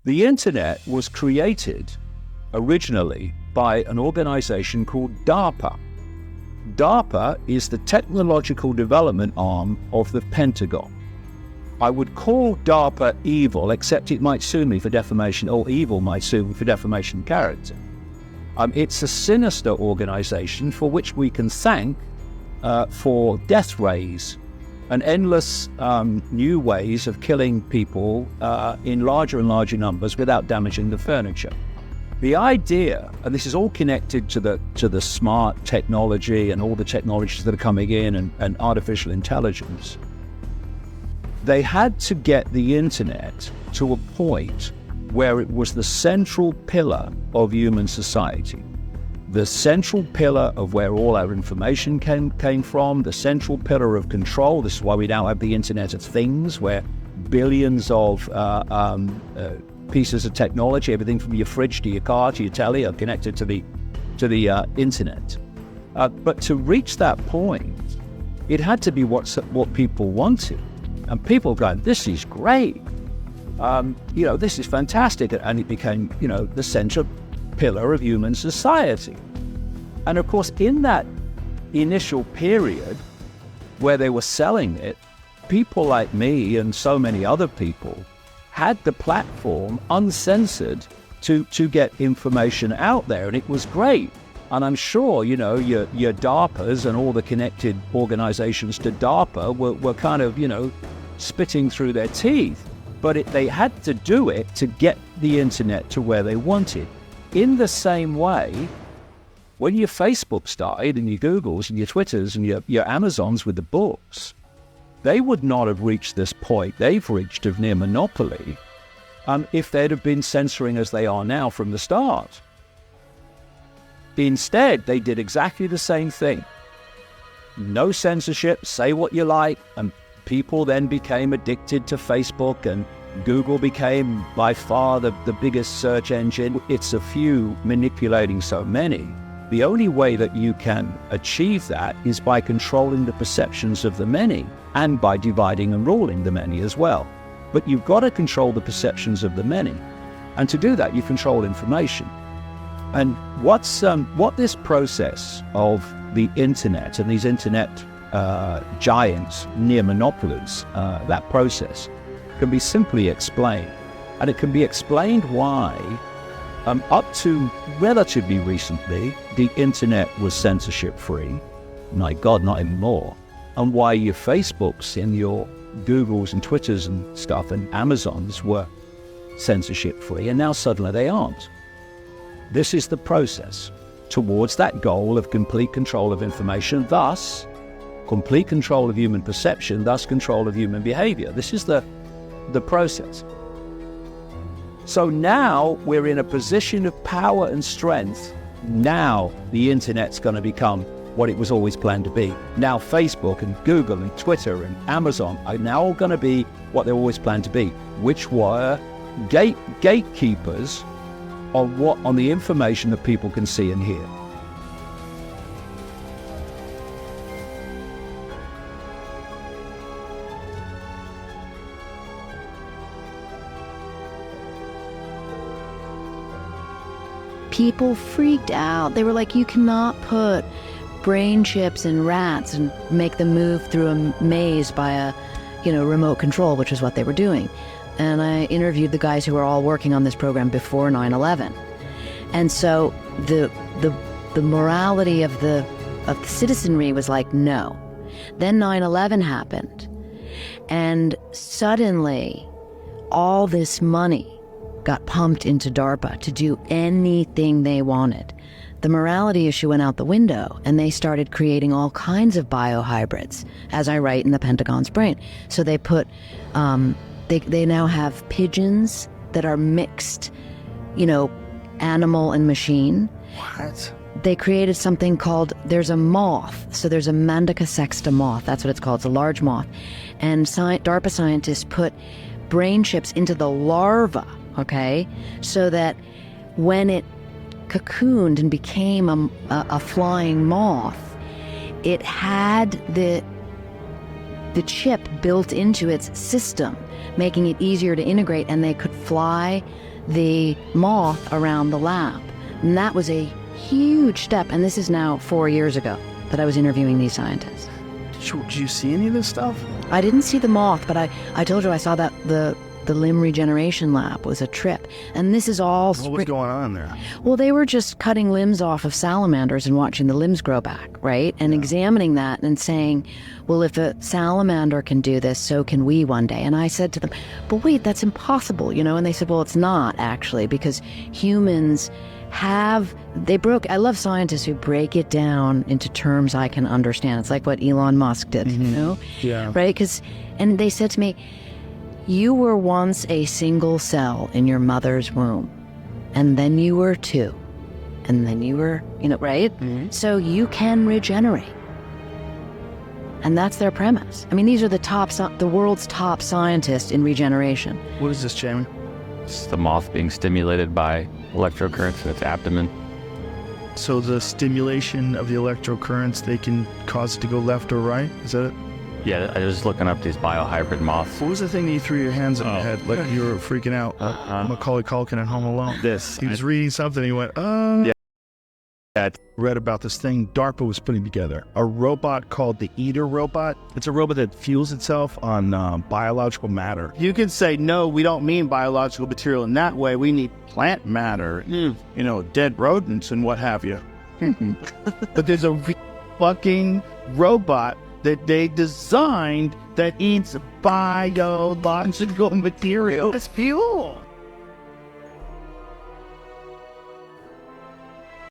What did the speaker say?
The internet was created originally by an organization called Darpa. Darpa is the technological development arm of the Pentagon. I would call Darpa evil, except it might sue me for defamation, or evil might sue me for defamation of character. It's a sinister organization for which we can thank for death rays and endless new ways of killing people in larger and larger numbers without damaging the furniture. The idea, and this is all connected to the smart technology and all the technologies that are coming in and artificial intelligence, they had to get the internet to a point where it was the central pillar of human society, the central pillar of where all our information came from, the central pillar of control. This is why we now have the Internet of Things, where billions of pieces of technology, everything from your fridge to your car to your telly, are connected to the internet. But to reach that point, it had to be what people wanted, and people going, "This is great, this is fantastic," and it became, the central pillar of human society. And of course, in that initial period where they were selling it, people like me and so many other people had the platform uncensored to get information out there, and it was great. And I'm sure, your DARPAs and all the connected organizations to DARPA were kind of, spitting through their teeth. But they had to do it to get the internet to where they wanted. In the same way, when your Facebook started and your Googles and your Twitters and your Amazons with the books, they would not have reached this point they've reached of near monopoly if they'd have been censoring as they are now from the start. Instead, they did exactly the same thing. No censorship, say what you like, and people then became addicted to Facebook, and Google became by far the biggest search engine. It's a few manipulating so many. The only way that you can achieve that is by controlling the perceptions of the many, and by dividing and ruling the many as well. But you've got to control the perceptions of the many. And to do that, you control information. And what this process of the internet and these internet giants, near monopolies, that process can be simply explained. And it can be explained why, up to relatively recently, the internet was censorship-free. My God, not anymore. And why your Facebooks and your Googles and Twitters and stuff and Amazons were censorship-free, and now suddenly they aren't. This is the process towards that goal of complete control of information, thus complete control of human perception, thus control of human behavior. This is the process. So now we're in a position of power and strength. Now the internet's going to become what it was always planned to be. Now Facebook and Google and Twitter and Amazon are now all going to be what they always planned to be, which were gatekeepers on the information that people can see and hear. People freaked out. They were like, you cannot put brain chips in rats and make them move through a maze by a, remote control, which is what they were doing. And I interviewed the guys who were all working on this program before 9/11. And so the morality of the citizenry was like, no. Then 9/11 happened. And suddenly all this money got pumped into DARPA to do anything they wanted. The morality issue went out the window, and they started creating all kinds of biohybrids, as I write in the Pentagon's brain. So they put, they now have pigeons that are mixed, animal and machine. What? They created something called, there's a moth. So there's a Mandica sexta moth. That's what it's called. It's a large moth. And DARPA scientists put brain chips into the larva, okay? So that when it cocooned and became a flying moth, it had the chip built into its system, making it easier to integrate, and they could fly the moth around the lab. And that was a huge step. And this is now 4 years ago that I was interviewing these scientists. Did you see any of this stuff? I didn't see the moth, but I told you I saw that the limb regeneration lab was a trip. And this is all... What was going on there? Well, they were just cutting limbs off of salamanders and watching the limbs grow back, right? And examining that and saying, well, if a salamander can do this, so can we one day. And I said to them, but wait, that's impossible, you know? And they said, well, it's not actually, because humans have... I love scientists who break it down into terms I can understand. It's like what Elon Musk did, you know? Yeah. Right? And they said to me, you were once a single cell in your mother's womb, and then you were two, and then you were, right? So you can regenerate. And that's their premise. I mean, these are the world's top scientists in regeneration. What is this, Jamie? It's the moth being stimulated by electrocurrents in its abdomen. So the stimulation of the electrocurrents, they can cause it to go left or right? Is that it? Yeah, I was looking up these biohybrid moths. What was the thing that you threw your hands on your head like you were freaking out? Macaulay Culkin at Home Alone. He was reading something, he went, Yeah. Read about this thing DARPA was putting together. A robot called the Eater robot. It's a robot that fuels itself on biological matter. You can say, no, we don't mean biological material in that way. We need plant matter, dead rodents and what have you. But there's a fucking robot that they designed that eats biological material as fuel.